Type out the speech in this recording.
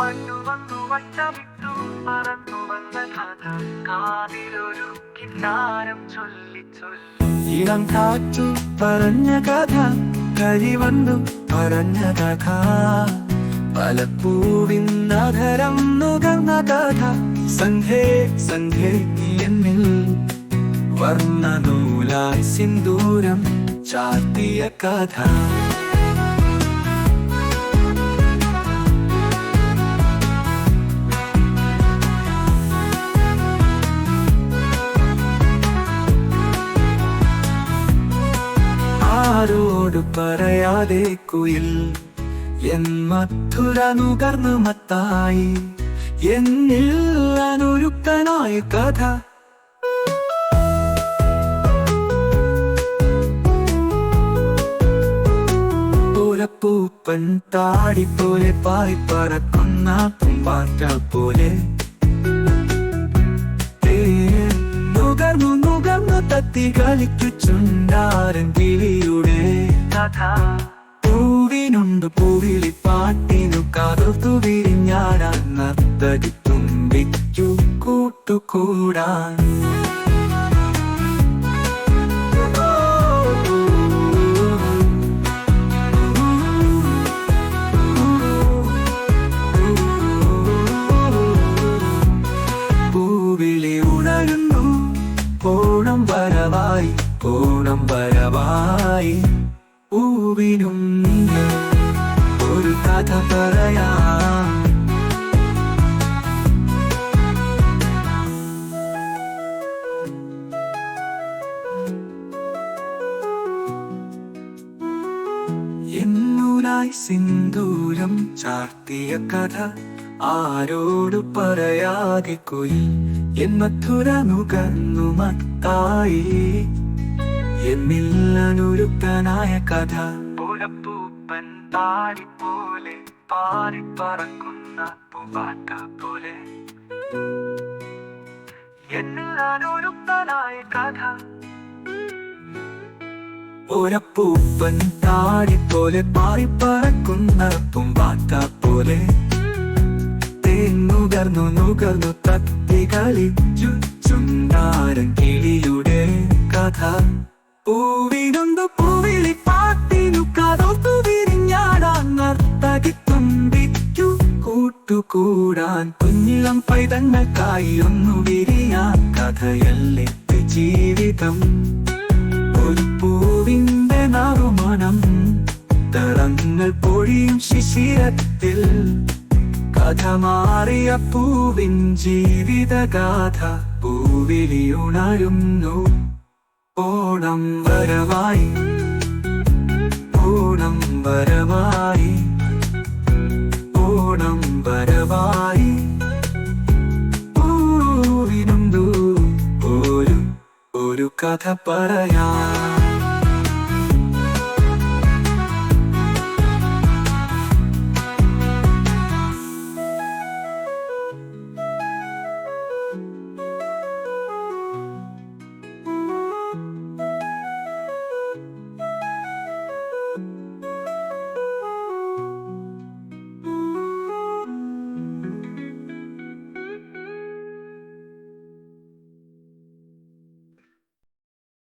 മണ്ണു വന്നു വട്ടമിട്ടു പറന്നു വന്ന കഥ കാതിലൊരു കിന്നാരം ചൊല്ലി ചൊല്ലി ഇളം കാറ്റു പറഞ്ഞ കഥ കരിവണ്ടു പറഞ്ഞ കഥ പലപ്പൂവിൻ നഗരം നുകർന്ന കഥ സന്ധ്യേ സന്ധ്യേ എന്നിൽ വർണ്ണനൂലായി സിന്ദൂരം ചാർത്തിയ കഥ ആരോട് പറയാതെ കുയിൽ എൻ മധുര നുകർന്നു മത്തായി എന്നിൽ അനുരുക്തനായ കഥ പൂപ്പൻ താടി പോലെ പാറി പറക്കുന്ന പൂമ്പാറ്റ പോലെ നുകർന്നു നുകർന്നു തത്തി കളിക്കു ചുണ്ടാരൻ കിളിയുടെ കഥ പൂവിനുണ്ട് പൂവിളി പാട്ടിനു കാതർത്തു വിരിഞ്ഞാടാൻ നർത്തകി തുമ്പിക്കു കൂട്ടുകൂടാൻ ഓണം വരവായി പൂവിനും ഒരു കഥ പറയാം എന്നൂലായി സിന്ദൂരം ചാർത്തിയ കഥ ആരോട് പറയാതെ കുയിൽ എൻ മധുര നുകർന്നു മത്തായി എന്നില്ലനുരുക്തനായ കഥ പൂപ്പൻ താടി പോലെ പാറി പറക്കുന്ന പൂമ്പാറ്റ പോലെ എന്നില്ലനുരുക്തനായ കഥ പൂപ്പൻ താടി പോലെ പാറി പറക്കുന്ന പൂമ്പാറ്റ പോലെ നുകർന്നു നുകർന്നു തത്തി കളിച്ചു ചുണ്ടാരൻ കിളിയുടെ കഥ പൂവിനുണ്ട് പൂവിളി പാട്ടിനു കാതോർത്തു വിരിഞ്ഞാടാൻ നർത്തകി തുമ്പിക്കു കൂട്ടുകൂടാൻ കുഞ്ഞിളം പൈതങ്ങൾക്കായി ഒന്നു വിരിയാൻ കഥയല്ലേ ജീവിതം ഒരു പൂവിന്റെ നറുമണം തരങ്ങൾ പൊഴിയും ശിശിരത്തിൽ കഥ മാറിയ പൂവിൻ ജീവിതഗാഥ പൂവിളിയുണരുന്നു ഓണം വരവായി ഓണം വരവായി ഓണം വരവായി പൂവിനുണ്ടു ഒരു കഥ പറയാം